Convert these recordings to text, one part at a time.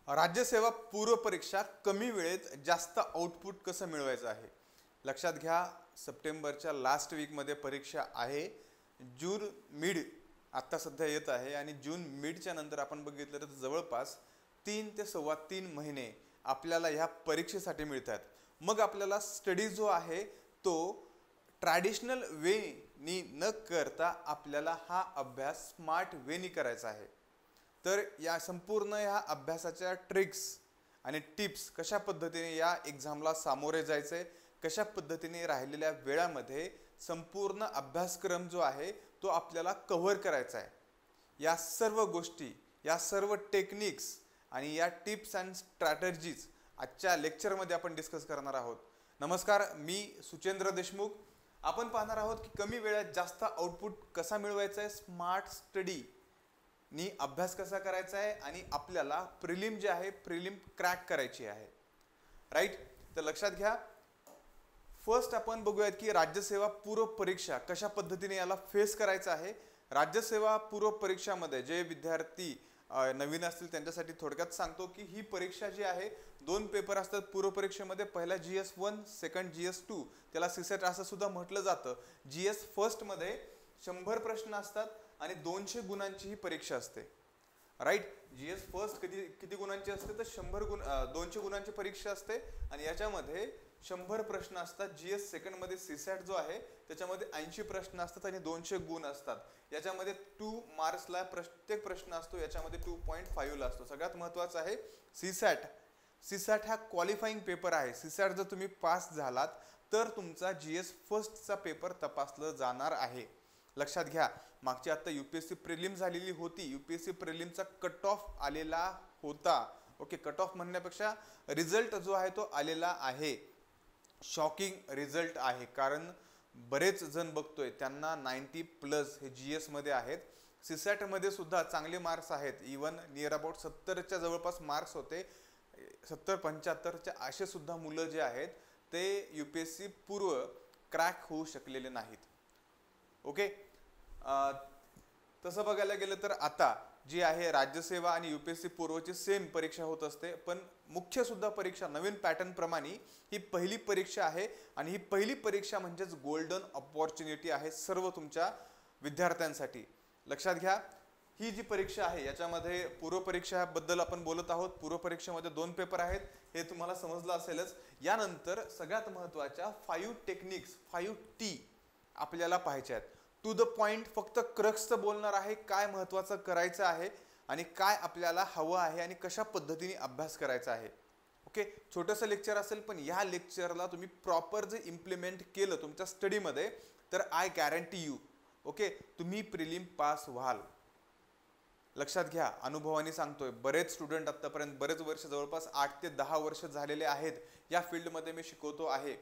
राज्यसेवा पूर्व परीक्षा कमी वेळेत जास्त आउटपुट कसं मिळवायचं आहे. लक्षात घ्या, सप्टेंबरच्या लास्ट वीकमध्ये परीक्षा आहे. जून मिड आत्ता सध्या येत आहे आणि जून मिडच्या नंतर आपण बघितलं तर जवळपास 3 ते 3.25 महिने आपल्याला ह्या परीक्षेसाठी मिळतात. मग आपल्याला स्टडी जो आहे तो ट्रॅडिशनल वेनी न करता आपल्याला हा अभ्यास स्मार्ट वेनी करायचा आहे. तर या संपूर्ण ह्या अभ्यासाच्या ट्रिक्स आणि टिप्स, कशा पद्धतीने या एक्झामला सामोरे जायचे, कशा पद्धतीने राहिलेल्या वेळामध्ये संपूर्ण अभ्यासक्रम जो आहे तो आपल्याला कव्हर करायचा आहे, या सर्व गोष्टी, या सर्व टेक्निक्स आणि या टिप्स अँड स्ट्रॅटेजीज आजच्या लेक्चरमध्ये आपण डिस्कस करणार आहोत. नमस्कार, मी सुचेंद्र देशमुख. आपण पाहणार आहोत की कमी वेळात जास्त आउटपुट कसा मिळवायचा आहे, स्मार्ट स्टडी नी अभ्यास कसा करायचा आहे आणि आपल्याला प्रिलिम जे आहे प्रिलिम क्रॅक करायची आहे. राईट. तर लक्षात घ्या, फर्स्ट आपण बघूयात की राज्यसेवा पूर्व परीक्षा कशा पद्धतीने याला फेस करायचं आहे. राज्यसेवा पूर्व परीक्षामध्ये जे विद्यार्थी नवीन असतील त्यांच्यासाठी थोडक्यात सांगतो की ही परीक्षा जी आहे 2 पेपर असतात पूर्व परीक्षेमध्ये. पहिला GS1, सेकंड GS2, त्याला सीसेट असं सुद्धा म्हटलं जातं. GS फर्स्टमध्ये 100 प्रश्न असतात आणि 200 गुणांची ही परीक्षा असते. राईट. GS फर्स्ट किती गुणांची असते तर 200 गुणांची परीक्षा असते आणि याच्यामध्ये 100 प्रश्न असतात. GS सेकंड मध्ये सीसॅट जो आहे त्याच्यामध्ये 80 प्रश्न असतात आणि 200 गुण असतात. याच्यामध्ये 2 मार्क्सला प्रत्येक प्रश्न असतो, याच्यामध्ये 2.5 ला असतो. सगळ्यात महत्त्वाचं आहे सीसॅट. सीसॅट हा क्वालिफाईंग पेपर आहे. सीसॅट जर तुम्ही पास झालात तर तुमचा GS फर्स्टचा पेपर तपासला जाणार आहे. लक्षात घ्या, मागची आता UPSC प्रिलिम झालेली होती. UPSC प्रिलिमचा कट ऑफ आलेला होता. ओके, कट ऑफ म्हणण्यापेक्षा रिझल्ट जो आहे तो आलेला आहे. शॉकिंग रिझल्ट आहे, कारण बरेच जण बघतोय त्यांना 90+ हे GS मध्ये आहेत. सीसॅट मध्ये सुद्धा चांगले मार्क्स आहेत. इवन नियर अबाउट 70च्या जवळपास मार्क्स होते. 70-75च्या असे सुद्धा मुलं जे आहेत ते UPSC पूर्व क्रॅक होऊ शकलेले नाहीत. ओके, तसं बघायला गेलं तर आता जी आहे राज्यसेवा आणि UPSC पूर्वची सेम परीक्षा होत असते, पण मुख्य सुद्धा परीक्षा नवीन पॅटर्न प्रमाणे ही पहिली परीक्षा आहे आणि ही पहिली परीक्षा म्हणजेच गोल्डन अपॉर्च्युनिटी आहे सर्व तुमच्या विद्यार्थ्यांसाठी. लक्षात घ्या, ही जी परीक्षा आहे याच्यामध्ये पूर्व परीक्षाबद्दल आपण बोलत आहोत. पूर्व परीक्षेमध्ये 2 पेपर आहेत, हे तुम्हाला समजलं असेलच. यानंतर सगळ्यात महत्त्वाच्या 5 टेक्निक्स, 5 T आपल्याला पाहायच्या आहेत. टू द पॉइंट, फक्त क्रक्सचं बोलणार आहे, काय महत्त्वाचं करायचं आहे आणि काय आपल्याला हवं आहे आणि कशा पद्धतीने अभ्यास करायचा आहे. ओके, छोटंसं लेक्चर असेल, पण या लेक्चरला तुम्ही प्रॉपर जे इम्प्लिमेंट केलं तुमच्या स्टडीमध्ये तर आय गॅरंटी यू, ओके, तुम्ही प्रिलिम पास व्हाल. लक्षात घ्या, अनुभवाने सांगतोय. बरेच स्टुडंट आतापर्यंत बरेच वर्ष, जवळपास 8 ते 10 वर्ष झालेले आहेत या फील्डमध्ये मी शिकवतो आहे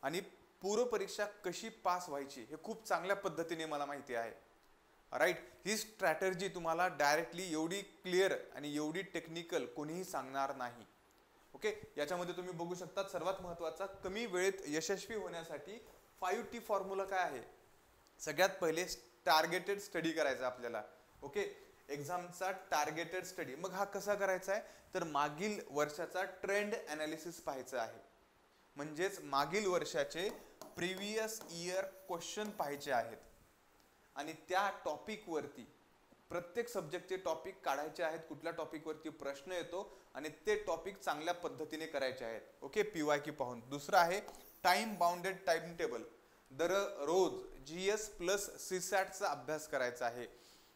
आणि पूर्व परीक्षा कशी पास व्हायची हे खूप चांगल्या पद्धतीने मला माहिती आहे. राईट. ही स्ट्रॅटेजी तुम्हाला डायरेक्टली एवढी क्लिअर आणि एवढी टेक्निकल कोणीही सांगणार नाही. ओके, याच्यामध्ये तुम्ही बघू शकता सर्वात महत्त्वाचा कमी वेळेत यशस्वी होण्यासाठी 5T फॉर्म्युला काय आहे. सगळ्यात पहिले टार्गेटेड स्टडी करायचा आपल्याला. ओके, एक्झामचा टार्गेटेड स्टडी. मग हा कसा करायचा आहे तर मागील वर्षाचा ट्रेंड ॲनालिसिस पाहायचा आहे. म्हणजेच मागील वर्षाचे प्रिव्हियस इयर क्वेश्चन पाहायचे आहेत आणि त्या टॉपिकवरती प्रत्येक सब्जेक्टचे टॉपिक काढायचे आहेत, कुठल्या टॉपिकवरती प्रश्न येतो आणि ते टॉपिक चांगल्या पद्धतीने करायचे आहेत. ओके, PYQ पाहून. दुसरं आहे टाइम बाउंडेड टाइम टेबल. दररोज GS प्लस सीसॅटचा अभ्यास करायचा आहे.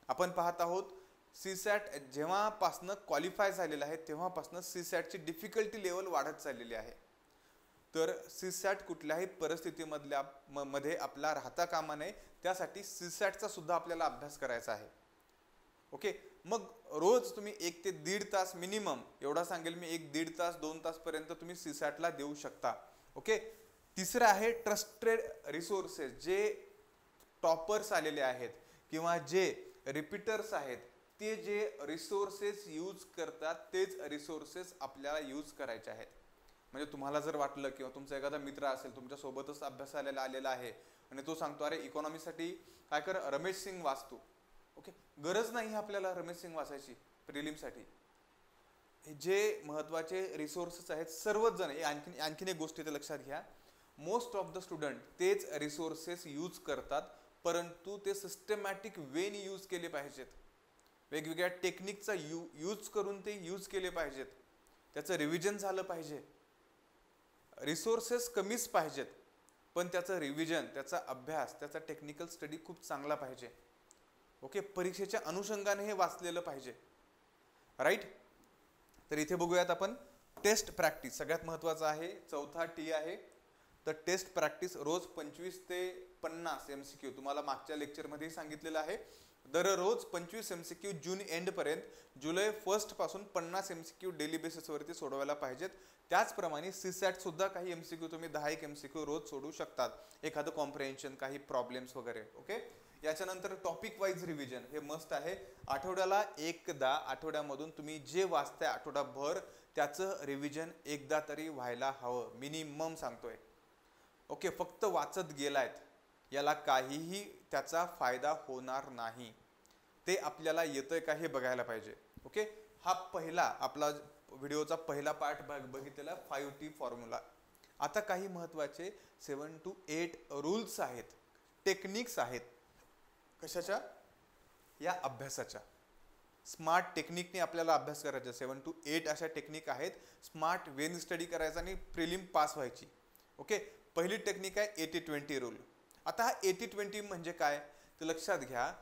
आपण पाहत आहोत सीसॅट जेव्हापासनं क्वालिफाय झालेलं आहे तेव्हापासनं सीसॅटची डिफिकल्टी लेवल वाढत चाललेली आहे. तर सीसॅट कुठल्याही परिस्थितीमध्ये आपला राहता कामा नये, त्यासाठी सीसॅटचा सुद्धा आपल्याला अभ्यास करायचा आहे. ओके, मग रोज तुम्ही 1 ते 1.5 तास मिनिमम, एवढा सांगेल मी, 1-1.5 तास 2 तासपर्यंत तुम्ही सीसॅटला देऊ शकता. ओके. तिसरं आहे ट्रस्टेड रिसोर्सेस. जे टॉपर्स आलेले आहेत किंवा जे रिपीटर्स आहेत ते जे रिसोर्सेस यूज करतात तेच रिसोर्सेस आपल्याला यूज करायचे आहेत. म्हणजे तुम्हाला जर वाटलं किंवा तुमचा एखादा मित्र असेल तुमच्या सोबतच अभ्यासाला आलेला आहे आणि तो सांगतो अरे इकॉनॉमीसाठी काय कर, रमेश सिंग वाचतो. ओके, गरज नाही आपल्याला रमेश सिंग वाचायची प्रिलिमसाठी. जे महत्वाचे रिसोर्सेस आहेत सर्वच जण, आणखीन एक गोष्ट इथे लक्षात घ्या, मोस्ट ऑफ द स्टुडंट तेच रिसोर्सेस यूज करतात, परंतु ते सिस्टमॅटिक वेने यूज केले पाहिजेत, वेगवेगळ्या टेक्निकचा यूज करून ते यूज केले पाहिजेत, त्याचं रिव्हिजन झालं पाहिजे. रिसोर्सेस कमीच पाहिजेत, पण त्याचं रिव्हिजन, त्याचा अभ्यास, त्याचा टेक्निकल स्टडी खूप चांगला पाहिजे. ओके, परीक्षेच्या अनुषंगाने हे वाचलेलं पाहिजे. राईट. तर इथे बघूयात आपण टेस्ट प्रॅक्टिस, सगळ्यात महत्त्वाचं आहे. चौथा टी आहे. तर टेस्ट प्रॅक्टिस रोज 25 ते 50 MCQ, तुम्हाला मागच्या लेक्चरमध्ये सांगितलेलं आहे. दररोज 25 MCQ जून एंड पर्यंत, जुलै 1 पासून 50 MCQ डेली बेसिसवरती सोडवायला पाहिजेत. त्याचप्रमाणे सीसॅट सुद्धा काही MCQ तुम्ही 10 MCQ रोज सोडू शकतात, एखादं कॉम्प्रिहेन्शन, काही प्रॉब्लेम्स वगैरे. ओके. याच्यानंतर टॉपिक वाईज रिव्हिजन हे मस्ट आहे. आठवड्याला एकदा, आठवड्यामधून तुम्ही जे वाचताय आठवडाभर त्याचं रिव्हिजन एकदा तरी व्हायला हवं, मिनिमम सांगतोय. ओके, फक्त वाचत गेलायत याला काहीही त्याचा फायदा होणार नाही. ते आपल्याला येतंय का हे बघायला पाहिजे. ओके, हा पहिला आपला व्हिडिओचा पहिला पार्ट बघितलेला 5T फॉर्म्युला. आता काही महत्त्वाचे 7 to 8 रूल्स आहेत, टेक्निक्स आहेत. कशाच्या? या अभ्यासाच्या. स्मार्ट टेक्निकने आपल्याला अभ्यास करायचा. 7 to 8 अशा टेक्निक आहेत, स्मार्ट वेन स्टडी करायचा आणि प्रिलिम पास व्हायची. ओके, पहिली टेक्निक आहे 80-20 रूल. आता हा 80-20 म्हणजे काय ते लक्षात घ्या.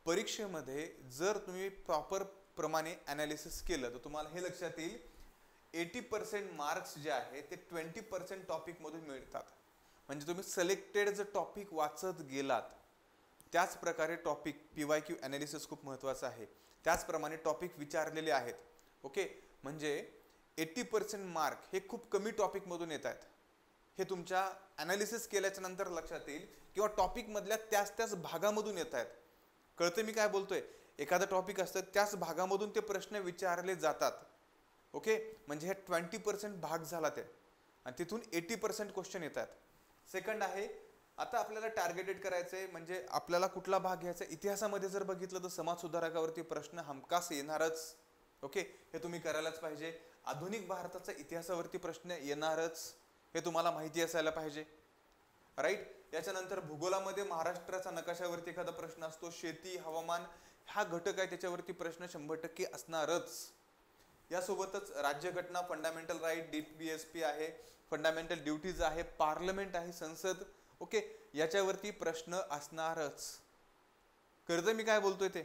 परीक्षेमध्ये जर तुम्ही प्रॉपर प्रमाणे ॲनालिसिस केलं तर तुम्हाला हे लक्षात येईल, 80% मार्क्स जे आहे ते 20% टॉपिकमधून मिळतात. म्हणजे तुम्ही सिलेक्टेड जर टॉपिक वाचत गेलात, त्याच प्रकारे टॉपिक PYQ ॲनालिसिस खूप महत्त्वाचं आहे, त्याचप्रमाणे टॉपिक विचारलेले आहेत. ओके, म्हणजे 80% मार्क हे खूप कमी टॉपिकमधून येत आहेत. हे तुमच्या ॲनालिसिस केल्याच्या नंतर लक्षात येईल, किंवा टॉपिकमधल्या त्याच भागामधून येत आहेत. कळतं मी काय बोलतोय? एखादा टॉपिक असतं, त्याच भागामधून ते प्रश्न विचारले जातात. ओके, म्हणजे हे 20% भाग झाला ते, आणि तिथून 80% क्वेश्चन येतात. सेकंड आहे, आता आपल्याला टार्गेटेड करायचंय, म्हणजे आपल्याला कुठला भाग घ्यायचा. इतिहासामध्ये जर बघितलं तर समाज सुधारकावरती प्रश्न हमखास येणारच. ओके, हे तुम्ही करायलाच पाहिजे. आधुनिक भारताचा इतिहासावरती प्रश्न येणारच, हे तुम्हाला माहिती असायला पाहिजे. राईट. याच्यानंतर भूगोलामध्ये महाराष्ट्राचा नकाशावरती एखादा प्रश्न असतो, शेती, हवामान हा घटक आहे, त्याच्यावरती प्रश्न 100% असणारच. यासोबतच राज्यघटना, फंडामेंटल राईट, DPSP आहे, फंडामेंटल ड्युटीज आहे, पार्लमेंट आहे, संसद. ओके, याच्यावरती प्रश्न असणारच. कळतं मी काय बोलतोय ते?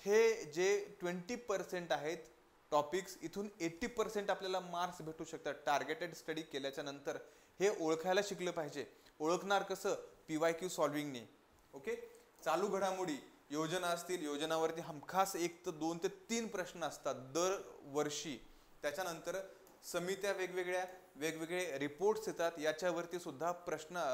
हे जे 20% आहेत टॉपिक्स, इथून 80% आपल्याला मार्क्स भेटू शकतात टार्गेटेड स्टडी केल्याच्या नंतर. हे ओळखायला शिकलं पाहिजे. ओळखणार कसं? PYQ सॉल्विंगने. ओके, चालू घडामोडी, योजना असतील, योजनावरती हमखास 1 ते 2 ते 3 प्रश्न असतात दरवर्षी. त्याच्यानंतर समित्या वेगवेगळे रिपोर्ट्स येतात, याच्यावरती सुद्धा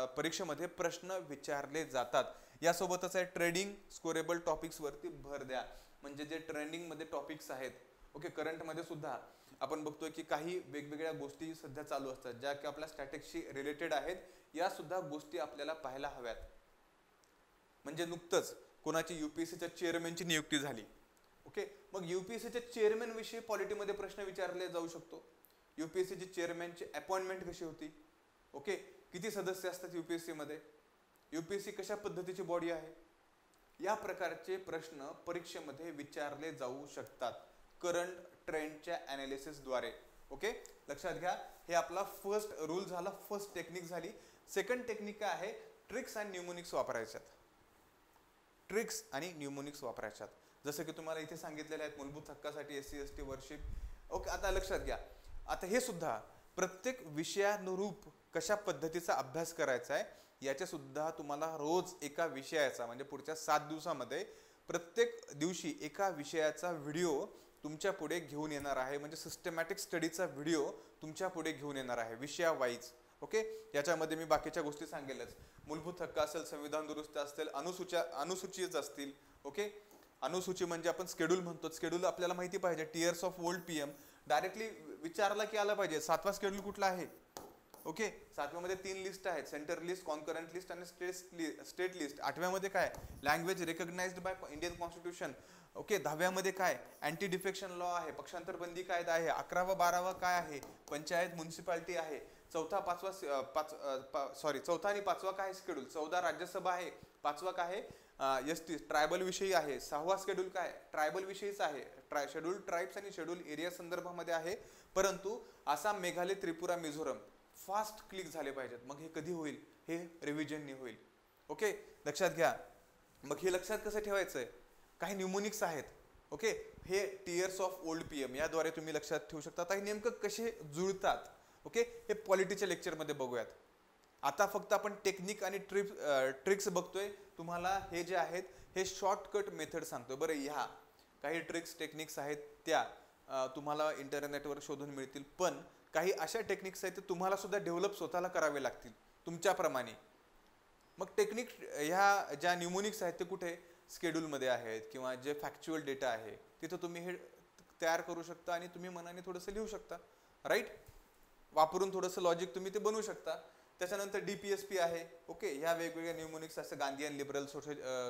परीक्षेमध्ये प्रश्न विचारले जातात. यासोबतच आहे ट्रेडिंग, स्कोरेबल टॉपिक्सवरती भर द्या. म्हणजे जे ट्रेंडिंगमध्ये टॉपिक्स आहेत, ओके, करंटमध्ये सुद्धा आपण बघतोय की काही वेगवेगळ्या गोष्टी सध्या चालू असतात, ज्या की आपल्या स्टॅटिक्सशी रिलेटेड आहेत. या सुद्धा गोष्टी आपल्याला पाहायला हव्यात. म्हणजे नुकतंच कोणाची UPSCच्या चेअरमॅनची नियुक्ती झाली. ओके, मग UPSCच्या चेअरमॅन विषयी पॉलिटीमध्ये प्रश्न विचारले जाऊ शकतो. UPSCची चेअरमॅनची अपॉइंटमेंट कशी होती? ओके, किती सदस्य असतात UPSC मध्ये? UPSC कशा पद्धतीची बॉडी आहे? या प्रकारचे प्रश्न परीक्षेमध्ये विचारले जाऊ शकतात करंट ट्रेंडच्या ॲनालिसिसद्वारे. ओके, लक्षात घ्या. हे आपला फर्स्ट रूल झाला, फर्स्ट टेक्निक झाली. सेकंड टेक्निक काय आहे? ट्रिक्स अँड न्यूमोनिक्स वापरायच्यात. ट्रिक्स आणि न्यूमोनिक्स वापरायच्यात. जसं की तुम्हाला इथे सांगितलेले आहेत, मूलभूत हक्कासाठी SC ST वर्शिप. ओके, आता लक्षात घ्या. आता हे सुद्धा प्रत्येक विषयानुरूप कशा पद्धतीचा अभ्यास करायचा आहे याचे सुद्धा तुम्हाला रोज एका विषयाचा, म्हणजे पुढच्या 7 दिवसामध्ये प्रत्येक दिवशी एका विषयाचा व्हिडिओ तुमच्या पुढे घेऊन येणार आहे. म्हणजे सिस्टमॅटिक स्टडीचा व्हिडिओ तुमच्या पुढे घेऊन येणार आहे विषया वाईज. ओके, याच्यामध्ये मी बाकीच्या गोष्टी सांगेलच. मूलभूत हक्क असेल, संविधान दुरुस्त असेल, अनुसूचीच असतील. ओके, अनुसूची म्हणजे आपण स्केड्यूल म्हणतो. स्केड्यूल आपल्याला माहिती पाहिजे. Tiers of world PM directly विचारला की आला पाहिजे. 7वा स्केड्यूल कुठला आहे? ओके, 7व्यामध्ये 3 लिस्ट आहेत, सेंटर लिस्ट, कॉन्करंट लिस्ट आणि स्टेट लिस्ट. 8व्यामध्ये काय, language recognised by Indian constitution. Okay, 10व्यामध्ये काय, अँटी डिफेक्शन लॉ आहे, पक्षांतर बंदी कायदा आहे. 11वा 12वा काय आहे, पंचायत म्युन्सिपाल्टी आहे. चौथा आणि पाचवा काय शेड्यूल, 14 राज्यसभा आहे, 5वा काय एसटी ट्रायबल विषयी आहे. 6वा शेड्यूल काय, ट्रायबल विषयीच आहे, शेड्यूल ट्राईब्स आणि शेड्यूल एरिया संदर्भामध्ये आहे. परंतु आसाम, मेघालय, त्रिपुरा, मिझोरम फास्ट क्लिक झाले पाहिजेत. मग हे कधी होईल, हे रिव्हिजननी होईल. ओके, लक्षात घ्या. मग हे लक्षात कसं ठेवायचंय, काही न्यूमोनिक्स आहेत. ओके, हे टीयर्स ऑफ ओल्ड पीएम याद्वारे तुम्ही लक्षात ठेवू शकता. काही नेमकं कसे जुळतात, ओके, हे पॉलिटीच्या लेक्चरमध्ये बघूयात. आता फक्त आपण टेक्निक आणि ट्रिक्स बघतोय. तुम्हाला हे जे आहेत हे शॉर्टकट मेथड सांगतोय. बरं, ह्या काही ट्रिक्स टेक्निक्स आहेत त्या तुम्हाला इंटरनेटवर शोधून मिळतील, पण काही अशा टेक्निक्स आहेत ते तुम्हाला सुद्धा डेव्हलप स्वतःला करावे लागतील तुमच्याप्रमाणे. मग टेक्निक ह्या ज्या न्यूमोनिक्स आहेत ते कुठे, स्केड्यूलमध्ये आहेत किंवा जे फॅक्च्युअल डेटा आहे तिथं तुम्ही हे तयार करू शकता आणि तुम्ही मनाने थोडंसं लिहू शकता. राईट, वापरून थोडंसं लॉजिक तुम्ही ते बनवू शकता. त्याच्यानंतर DPSP आहे. ओके, ह्या वेगवेगळ्या न्यूमोनिक्स असं गांधीयन लिबरल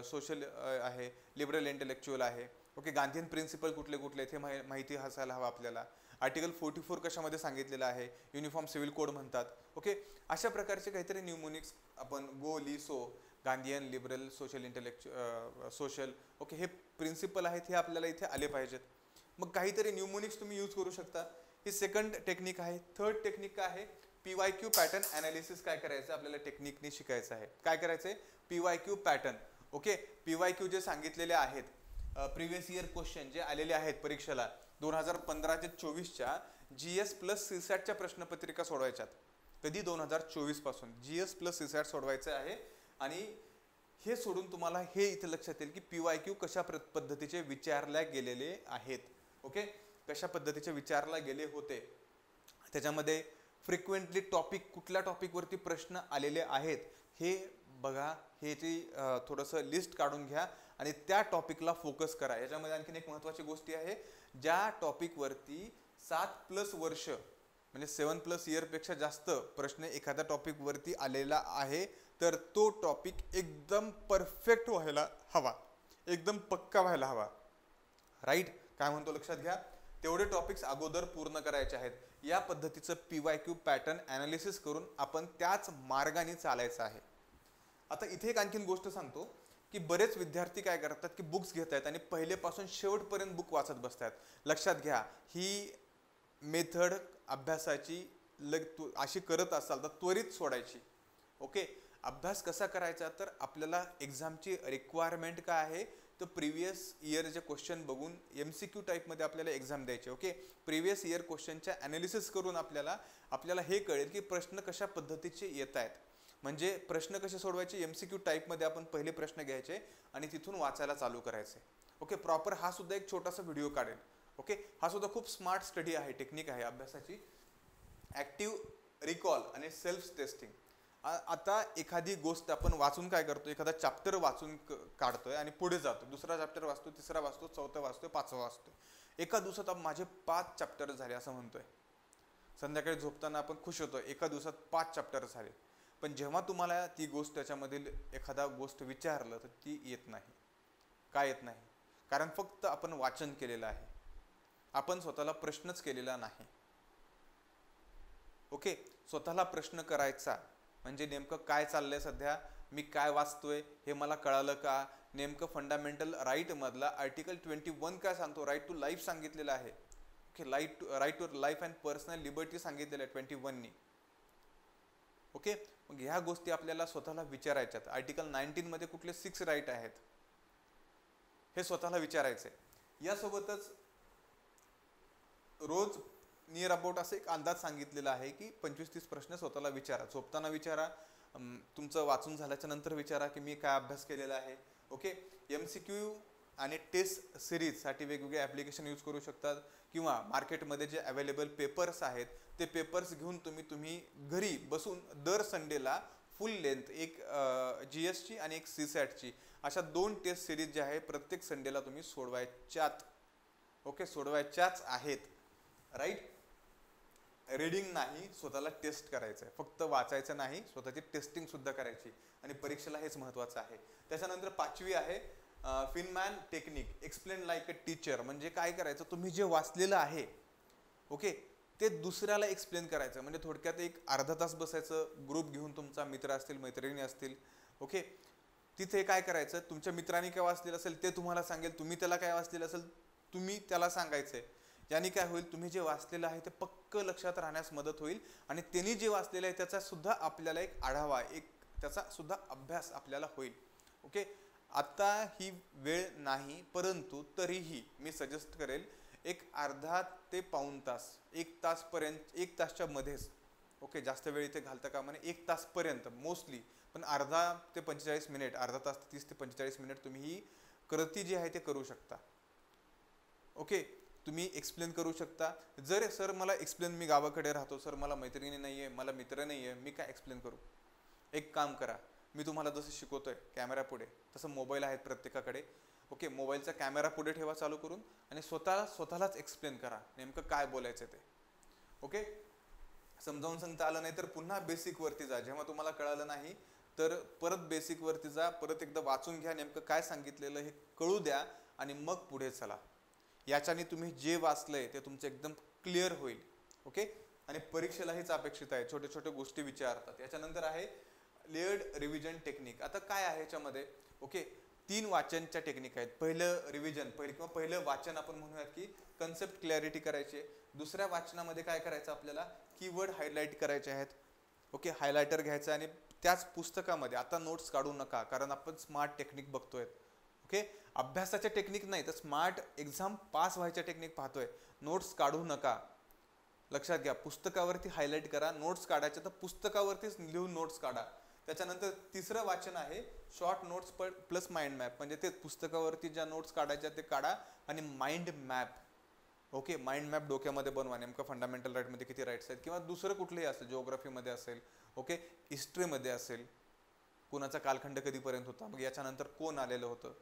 सोशल आहे, लिबरल इंटेलेक्च्युअल आहे. ओके, गांधीयन प्रिन्सिपल कुठले कुठले ते माहिती असायला हवं आपल्याला. आर्टिकल 44 कशामध्ये सांगितलेलं आहे, युनिफॉर्म सिव्हिल कोड म्हणतात. ओके, अशा प्रकारचे काहीतरी न्यूमोनिक्स आपण so Gandhian liberal social okay, हे प्रिन्सिपल आहेत, हे आपल्याला इथे आले पाहिजेत. मग काहीतरी न्यूमोनिक्स तुम्ही यूज करू शकता. ही सेकंड टेक्निक आहे. थर्ड टेक्निक काय आहे, PYQ पॅटर्न अनालिसिस. काय करायचं आपल्याला टेक्निकने शिकायचं आहे. काय करायचंय, PYQ पॅटर्न. ओके, PYQ जे सांगितलेले आहेत, प्रिव्हियस इयर क्वेश्चन जे आलेले आहेत परीक्षेला 2015 ते 24च्या GS प्लस CSATच्या प्रश्नपत्रिका सोडवायच्यात. कधी, 2024 पासून GS प्लस CSAT सोडवायचं आहे. आणि हे सोडून तुम्हाला हे इथे लक्षात येईल की PYQ कशा पद्धतीचे विचारल्या गेलेले आहेत. ओके, कशा पद्धतीचे विचारला गेले होते, त्याच्यामध्ये फ्रिक्वेंटली टॉपिक, कुठल्या टॉपिकवरती प्रश्न आलेले आहेत हे बघा. हे थोडंसं लिस्ट काढून घ्या आणि त्या टॉपिकला फोकस करा. याच्यामध्ये आणखीन एक महत्त्वाची गोष्टी आहे, ज्या टॉपिकवरती 7+ वर्ष म्हणजे 7+ इयरपेक्षा जास्त प्रश्न एखाद्या टॉपिकवरती आलेला आहे, तर तो टॉपिक एकदम परफेक्ट व्हायला हवा, एकदम पक्का व्हायला हवा. राईट, काय म्हणतो लक्षात घ्या. तेवढे टॉपिक्स अगोदर पूर्ण करायचे आहेत. या पद्धतीचं PYQ पॅटर्न अनालिसिस करून आपण त्याच मार्गाने चालायचं आहे. आता इथे एक आणखीन गोष्ट सांगतो की बरेच विद्यार्थी काय करतात की बुक्स घेत आहेत आणि पहिलेपासून शेवटपर्यंत बुक वाचत बसतात. लक्षात घ्या, ही मेथड अभ्यासाची अशी करत असाल तर त्वरित सोडायची. ओके, अभ्यास कसा करायचा, तर आपल्याला एक्झामची रिक्वायरमेंट काय आहे, तर प्रिव्हियस इयरचे क्वेश्चन बघून MCQ टाईपमध्ये आपल्याला एक्झाम द्यायचे. ओके, प्रिव्हियस इयर क्वेश्चनच्या ॲनालिसिस करून आपल्याला हे कळेल की प्रश्न कशा पद्धतीचे येत आहेत. म्हणजे प्रश्न कसे सोडवायचे, MCQ टाईपमध्ये आपण पहिले प्रश्न घ्यायचे आणि तिथून वाचायला चालू करायचे. ओके, प्रॉपर हा सुद्धा एक छोटासा व्हिडिओ काढेल. ओके, हा सुद्धा खूप स्मार्ट स्टडी आहे, टेक्निक आहे अभ्यासाची. ॲक्टिव्ह रिकॉल आणि सेल्फ टेस्टिंग. आता एखादी गोष्ट आपण वाचून काय करतो, एखादा चॅप्टर वाचून काढतोय आणि पुढे जातो, दुसरा चॅप्टर वाचतो, तिसरा वाचतो, चौथा वाचतोय, 5वा वाचतोय. एका दिवसात माझे 5 चॅप्टर झाले असं म्हणतोय. संध्याकाळी झोपताना आपण खुश होतो, एका दिवसात 5 चॅप्टर झाले. पण जेव्हा तुम्हाला ती गोष्ट, त्याच्यामधील एखादा गोष्ट विचारलं तर ती येत नाही. काय येत नाही, कारण फक्त आपण वाचन केलेलं आहे, आपण स्वतःला प्रश्नच केलेला नाही. ओके, स्वतःला प्रश्न करायचा म्हणजे नेमकं काय चाललंय सध्या, मी काय वाचतोय हे मला कळालं का, नेमकं फंडामेंटल राईट मधला आर्टिकल 21 काय सांगतो, राईट टू लाईफ सांगितलेलं आहे. Okay, right to life and personal liberty सांगितलेलं आहे 21नी. ओके, मग ह्या गोष्टी आपल्याला स्वतःला विचारायच्यात. आर्टिकल 19 मध्ये कुठले 6 राईट आहेत हे स्वतःला विचारायचंय. यासोबतच रोज नियर अबाउट असं एक अंदाज सांगितलेला आहे की 25-30 प्रश्न स्वतःला विचारा. झोपताना विचारा, तुमचं वाचून झाल्याच्या नंतर विचारा की मी काय अभ्यास केलेला आहे. ओके, MCQ आणि टेस्ट सिरीजसाठी वेगवेगळे ॲप्लिकेशन यूज करू शकतात किंवा मार्केटमध्ये जे अवेलेबल पेपर्स आहेत ते पेपर्स घेऊन तुम्ही घरी बसून दर संडेला फुल लेंथ एक GSची आणि एक CSATची अशा 2 टेस्ट सिरीज ज्या आहे प्रत्येक संडेला तुम्ही सोडवायच्यात. ओके, सोडवायच्याच आहेत. राईट, रीडिंग नाही, स्वतःला टेस्ट करायचं आहे. फक्त वाचायचं नाही, स्वतःची टेस्टिंग सुद्धा करायची आणि परीक्षेला हेच महत्त्वाचं आहे. त्याच्यानंतर 5वी आहे Feynman technique, explain like a teacher. म्हणजे काय करायचं, तुम्ही जे वाचलेलं आहे ओके ते दुसऱ्याला एक्सप्लेन करायचं. म्हणजे थोडक्यात एक अर्धा तास बसायचं, ग्रुप घेऊन, तुमचा मित्र असतील, मैत्रिणी असतील ओके. तिथे काय करायचं, तुमच्या मित्रांनी काय वाचलेलं असेल ते तुम्हाला सांगेल, तुम्ही त्याला काय वाचलेलं असेल तुम्ही त्याला सांगायचंय. याने काय होईल, तुम्ही जे वाचलेलं आहे ते पक्क लक्षात राहण्यास मदत होईल आणि त्यांनी जे वाचलेलं आहे त्याचा सुद्धा आपल्याला एक आढावा, एक त्याचा सुद्धा अभ्यास आपल्याला होईल ओके. आता ही वेळ नाही, परंतु तरीही मी सजेस्ट करेल एक अर्धा ते पाऊण तास, 1 तासपर्यंत, 1 तासच्या मध्येच ओके. जास्त वेळ इथे घालता कामा नये, 1 तासपर्यंत मोस्टली, पण अर्धा ते 45 मिनिट, अर्धा तास 30 ते 45 मिनिट तुम्ही ही कृती जी आहे ते करू शकता ओके. तुम्ही एक्सप्लेन करू शकता. जर सर मला एक्सप्लेन, मी गावाकडे राहतो सर, मला मैत्रिणी नाही आहे, मला मित्र नाही आहे, मी काय एक्सप्लेन करू. एक काम करा, मी तुम्हाला जसं शिकवतोय कॅमेरा पुढे, तसं मोबाईल आहेत प्रत्येकाकडे ओके. मोबाईलचा कॅमेरा पुढे ठेवा चालू करून आणि स्वतःलाच एक्सप्लेन करा नेमकं काय बोलायचं ते ओके. समजावून सांगता आलं नाही तर पुन्हा बेसिक वरती जा. जेव्हा तुम्हाला कळालं नाही तर परत बेसिक वरती जा, परत एकदा वाचून घ्या, नेमकं काय सांगितलेलं हे कळू द्या आणि मग पुढे चला. याच्याने तुम्ही जे वाचलंय ते तुमचं एकदम क्लिअर होईल ओके. आणि परीक्षेला हेच अपेक्षित आहे, छोट्या छोट्या गोष्टी विचारतात. याच्यानंतर आहे लेअर्ड रिव्हिजन टेक्निक. आता काय आहे याच्यामध्ये ओके, 3 वाचनच्या टेक्निक आहेत. पहिलं रिव्हिजन, पहिलं वाचन आपण म्हणूयात की कन्सेप्ट क्लॅरिटी करायची. दुसऱ्या वाचनामध्ये काय करायचं, आपल्याला कीवर्ड हायलाइट करायचे आहेत ओके. हायलायटर घ्यायचं आणि त्याच पुस्तकामध्ये, आता नोट्स काढू नका कारण आपण स्मार्ट टेक्निक बघतोय ओके. अभ्यासाच्या टेक्निक नाही तर स्मार्ट एक्झाम पास व्हायच्या टेक्निक पाहतोय. नोट्स काढू नका, लक्षात घ्या. पुस्तकावरती हायलाइट करा, नोट्स काढायचे तर पुस्तकावरतीच लिहून नोट्स काढा. त्याच्यानंतर तिसरं वाचन आहे short notes plus mind map. म्हणजे ते पुस्तकावरती ज्या नोट्स काढायच्या ते काढा आणि mind map okay. Mind map डोक्यामध्ये बनवा, नेमकं फंडामेंटल राईटमध्ये किती राईट्स आहेत, किंवा दुसरं कुठलंही असेल, जिओग्राफीमध्ये असेल ओके, हिस्ट्रीमध्ये असेल, कोणाचा कालखंड कधीपर्यंत होता, मग याच्यानंतर कोण आलेलं होतं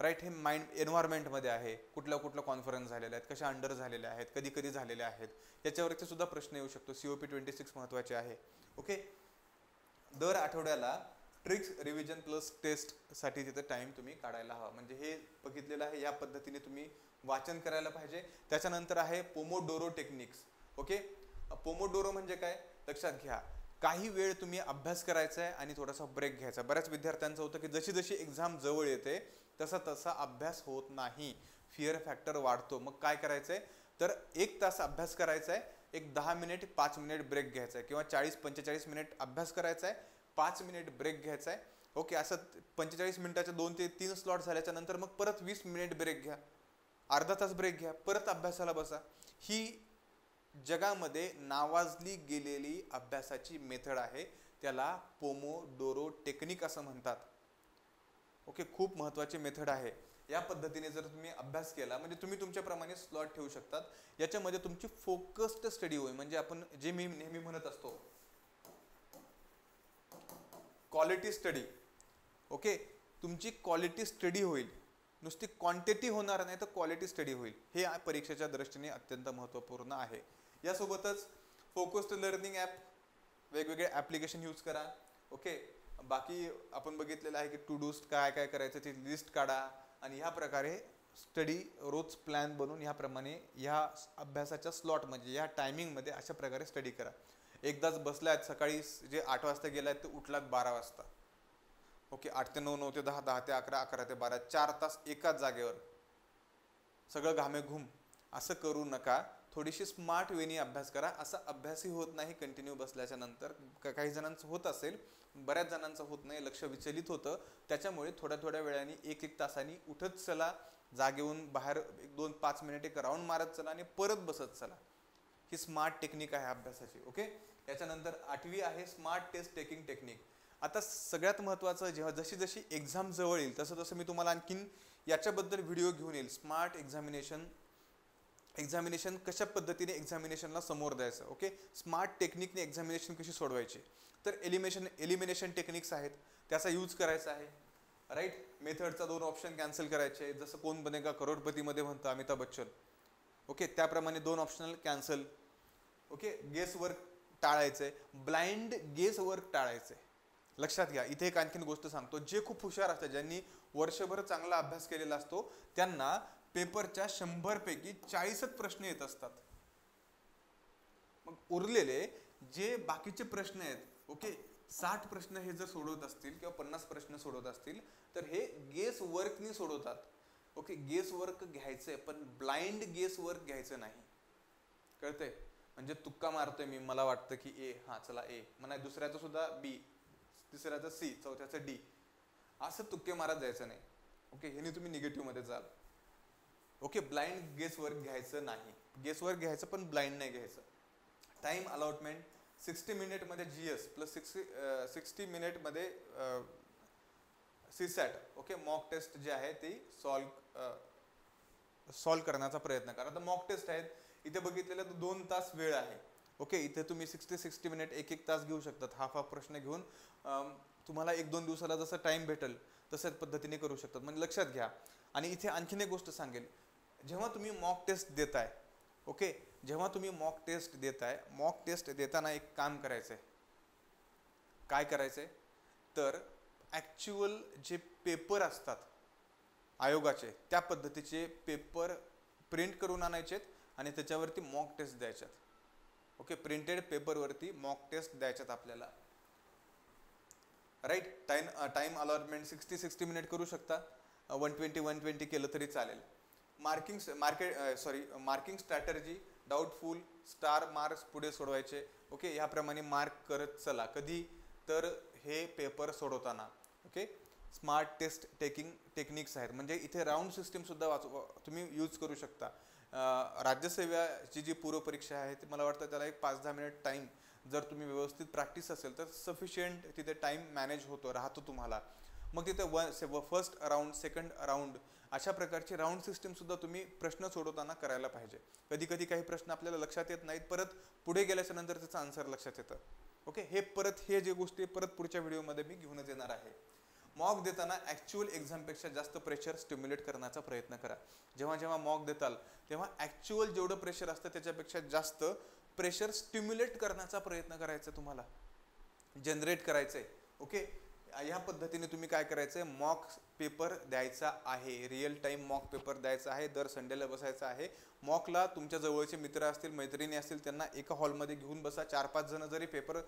राईट. हे माइंड एन्व्हायरमेंटमध्ये आहे, कुठल्या कॉन्फरन्स झालेल्या आहेत, कशा अंडर झालेल्या आहेत, कधी कधी झालेल्या आहेत, याच्यावरती सुद्धा प्रश्न येऊ शकतो. COP26 महत्त्वाचे आहे ओके. दर आठवड्याला ट्रिक्स रिव्हिजन प्लस टेस्टसाठी तिथे टाइम तुम्ही काढायला हवा. म्हणजे हे बघितलेलं आहे, या पद्धतीने तुम्ही वाचन करायला पाहिजे. त्याच्यानंतर आहे पोमोडोरो टेक्निक्स ओके. पोमोडोरो म्हणजे काय, लक्षात घ्या. काही वेळ तुम्ही अभ्यास करायचा आहे आणि थोडासा ब्रेक घ्यायचा. बऱ्याच विद्यार्थ्यांचं होतं की जशी जशी एक्झाम जवळ येते तसा तसा अभ्यास होत नाही, फिअर फॅक्टर वाढतो. मग काय करायचंय, तर 1 तास अभ्यास करायचा आहे, एक 10 मिनिट 5 मिनिट ब्रेक घ्यायचा आहे, किंवा 40-45 मिनिट अभ्यास करायचा आहे, 5 मिनिट ब्रेक घ्यायचा आहे ओके. असं 45 मिनिटाचे 2 ते 3 स्लॉट झाल्याच्या नंतर मग परत 20 मिनिट ब्रेक घ्या, अर्धा तास ब्रेक घ्या, परत अभ्यासाला बसा. ही जगामध्ये नावाजली गेलेली अभ्यासाची मेथड आहे, त्याला पोमोडोरो टेक्निक असं म्हणतात ओके. खूप महत्त्वाची मेथड आहे. या पद्धतीने जर तुम्ही अभ्यास केला म्हणजे तुम्ही तुमच्याप्रमाणे स्लॉट ठेवू शकतात. याच्यामध्ये तुमची फोकस्ड स्टडी होईल. म्हणजे आपण जे मी नेहमी म्हणत असतो क्वालिटी स्टडी ओके. तुमची क्वालिटी स्टडी होईल, नुसती क्वांटिटी होणार नाही तर क्वालिटी स्टडी होईल. हे परीक्षेच्या दृष्टीने अत्यंत महत्त्वपूर्ण आहे. यासोबतच फोकस्ड लर्निंग ॲप, वेगवेगळे ॲप्लिकेशन यूज करा ओके. बाकी आपण बघितलेलं आहे की टू डूस्ट काय काय करायचं ती लिस्ट काढा आणि ह्या प्रकारे स्टडी रोज प्लॅन बनवून ह्याप्रमाणे ह्या अभ्यासाच्या स्लॉट म्हणजे ह्या टायमिंगमध्ये अशा प्रकारे स्टडी करा. एकदाच बसलात सकाळी, जे 8 वाजता गेलात ते उठलात 12 वाजता ओके. 8 ते 9, 9 ते 10, 10 ते 11, 11 ते 12, 4 तास एकाच जागेवर सगळं घामेघूम असं करू नका. थोडीशी स्मार्ट वेनी अभ्यास करा. असा अभ्यासही होत नाही कंटिन्यू बसल्याच्या नंतर. काही जणांचं होत असेल, बऱ्याच जणांचं होत नाही, लक्ष विचलित होतं. त्याच्यामुळे थोड्या थोड्या वेळाने 1-1 तासांनी उठत चला, जागेहून बाहेर 1-2-5 मिनिट एक राऊंड मारत चला आणि परत बसत चला. ही स्मार्ट टेक्निक आहे अभ्यासाची ओके. याच्यानंतर 8वी आहे स्मार्ट टेस्ट टेकिंग टेक्निक. आता सगळ्यात महत्त्वाचं, जेव्हा जशी जशी एक्झाम जवळ येईल तसं तसं मी तुम्हाला आणखीन याच्याबद्दल व्हिडिओ घेऊन येईल. स्मार्ट एक्झामिनेशन कशा पद्धतीने एक्झामिनेशनला समोर द्यायचं ओके. स्मार्ट टेक्निकने एक्झामिनेशन कशी सोडवायची, तर एलिमिनेशन टेक्निक्स आहेत, त्याचा यूज करायचा आहे राईट. मेथडचा 2 ऑप्शन कॅन्सल करायचे, जसं कोण बनेगा करोडपतीमध्ये म्हणतं अमिताभ बच्चन ओके. त्याप्रमाणे 2 optional cancel. Okay, guess work टाळायचंय, ब्लाइंड गेस वर्क टाळायचंय. लक्षात घ्या. इथे एक आणखीन गोष्ट सांगतो, जे खूप हुशार असतात, ज्यांनी वर्षभर चांगला अभ्यास केलेला असतो, त्यांना पेपरच्या 100 पैकी 40च प्रश्न येत असतात. मग उरलेले जे बाकीचे प्रश्न आहेत, ओके, 60 प्रश्न हे जर सोडवत असतील किंवा 50 प्रश्न सोडवत असतील तर हे गेस वर्कनी सोडवतात. ओके, गेस वर्क घ्यायचंय पण ब्लाइंड गेस वर्क घ्यायचं नाही. कळतंय? म्हणजे तुक्का मारतोय मी, मला वाटतं की ए, हा चला ए म्हणा, दुसऱ्याचं सुद्धा बी, तिसऱ्याचं सी, चौथ्याचं डी, असं तुक्के मारत जायचं नाही. ओके, ह्याने तुम्ही निगेटिव्ह मध्ये जाल. ओके, ब्लाइंड गेस वर्क घ्यायचं नाही. गेस वर्क घ्यायचं पण ब्लाइंड नाही घ्यायचं. टाइम अलॉटमेंट 60 मिनिट मध्ये जीएस प्लस 60 मिनिट मध्ये सीसॅट. ओके, मॉक टेस्ट जे आहे ती सॉल्व करण्याचा प्रयत्न करा. आता मॉक टेस्ट आहेत, इथे बघितलेलं तर 2 तास वेळ आहे. ओके, इथे तुम्ही 60 मिनिट 1 तास घेऊ शकतात. हाफ प्रश्न घेऊन तुम्हाला 1-2 दिवसाला जसं टाइम भेटेल तशाच पद्धतीने करू शकतात. म्हणजे लक्षात घ्या. आणि इथे आणखीन एक गोष्ट सांगेल, जेव्हा तुम्ही मॉक टेस्ट देताय, ओके, जेव्हा तुम्ही मॉक टेस्ट देताय, मॉक टेस्ट देताना एक काम करायचंय. काय करायचंय तर ॲक्च्युअल जे पेपर असतात आयोगाचे, त्या पद्धतीचे पेपर प्रिंट करून आणायचेत आणि त्याच्यावरती मॉक टेस्ट द्यायच्यात. ओके, प्रिंटेड पेपरवरती मॉक टेस्ट द्यायच्यात आपल्याला. राईट. टाइम अलॉटमेंट 60 मिनिट करू शकता. 120 केलं तरी चालेल. Marking strategy, doubtful, star marks पुढे सोडवायचे. ओके, ह्याप्रमाणे मार्क करत चला. कधी तर हे पेपर सोडवताना. Okay, smart test taking techniques आहेत. म्हणजे इथे राऊंड सिस्टीम सुद्धा तुम्ही यूज करू शकता. राज्यसेवेची जी पूर्वपरीक्षा आहे ती मला वाटतं त्याला एक 5-10 मिनिट टाइम, जर तुम्ही व्यवस्थित प्रॅक्टिस असेल तर सफिशियंट तिथे टाइम मॅनेज राहतो तुम्हाला. मग तिथे फर्स्ट राऊंड, सेकंड राऊंड, अशा प्रकारची राऊंड सिस्टीम सुद्धा तुम्ही प्रश्न सोडवताना करायला पाहिजे. कधी कधी काही प्रश्न आपल्याला लक्षात येत नाहीत, परत पुढे गेल्याच्या नंतर त्याचं आन्सर लक्षात येतं. ओके, हे जे गोष्टी परत पुढच्या व्हिडिओमध्ये मी घेऊनच येणार आहे. मॉक देताना ॲक्च्युअल एक्झामपेक्षा जास्त प्रेशर स्टिम्युलेट करण्याचा प्रयत्न करा. जेव्हा जेव्हा मॉक देताल तेव्हा ॲक्च्युअल जेवढं प्रेशर असतं त्याच्यापेक्षा जास्त प्रेशर स्टिम्युलेट करण्याचा प्रयत्न करायचा, तुम्हाला जनरेट करायचंय. ओके, ह्या पद्धतीने तुम्ही काय करायचंय, मॉक पेपर द्यायचा आहे. रिअल टाइम मॉक पेपर द्यायचा आहे. दर संडेला बसायचं आहे मॉकला. तुमच्या जवळचे मित्र असतील, मैत्रिणी असतील, त्यांना एका हॉलमध्ये घेऊन बसा. 4-5 जण जरी पेपर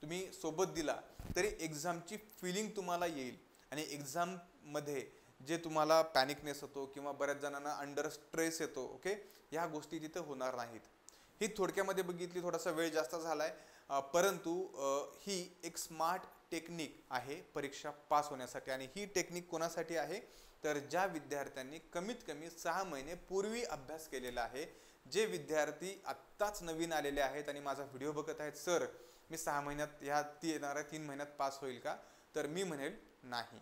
तुम्ही सोबत दिला तरी एक्झामची फिलिंग तुम्हाला येईल. आणि एक्झाममध्ये जे तुम्हाला पॅनिकनेस होतो किंवा बऱ्याच जणांना अंडर स्ट्रेस येतो, ओके, ह्या गोष्टी तिथे होणार नाहीत. ही थोडक्यामध्ये बघितली, थोडासा वेळ जास्त झालाय, परंतु ही एक स्मार्ट टेक्निक आहे परीक्षा पास होण्यासाठी. आणि ही टेक्निक कोणासाठी आहे तर ज्या विद्यार्थ्यांनी कमीत कमी 6 महिने पूर्वी अभ्यास केलेला आहे. जे विद्यार्थी आत्ताच नवीन आलेले आहेत आणि माझा व्हिडिओ बघत आहेत, सर मी 6 महिन्यात ह्या येणाऱ्या 3 महिन्यात पास होईल का, तर मी म्हणेल नाही.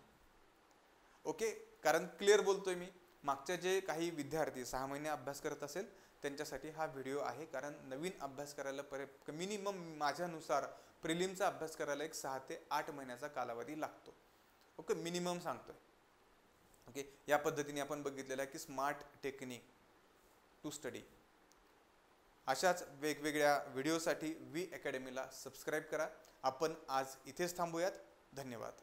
ओके, कारण क्लिअर बोलतोय मी. मागच्या जे काही विद्यार्थी 6 महिने अभ्यास करत असेल त्यांच्यासाठी हा व्हिडिओ आहे. कारण नवीन अभ्यास करायला मिनिमम माझ्यानुसार प्रिलिमचा अभ्यास करायला एक 6 ते 8 महिन्याचा कालावधी लागतो. ओके, मिनिमम सांगतोय. ओके, या पद्धतीने आपण बघितलेलं आहे की स्मार्ट टेक्निक टू स्टडी. अशाच वेगवेगळ्या व्हिडिओसाठी वी अकॅडमीला सबस्क्राईब करा. आपण आज इथेच थांबूयात. धन्यवाद.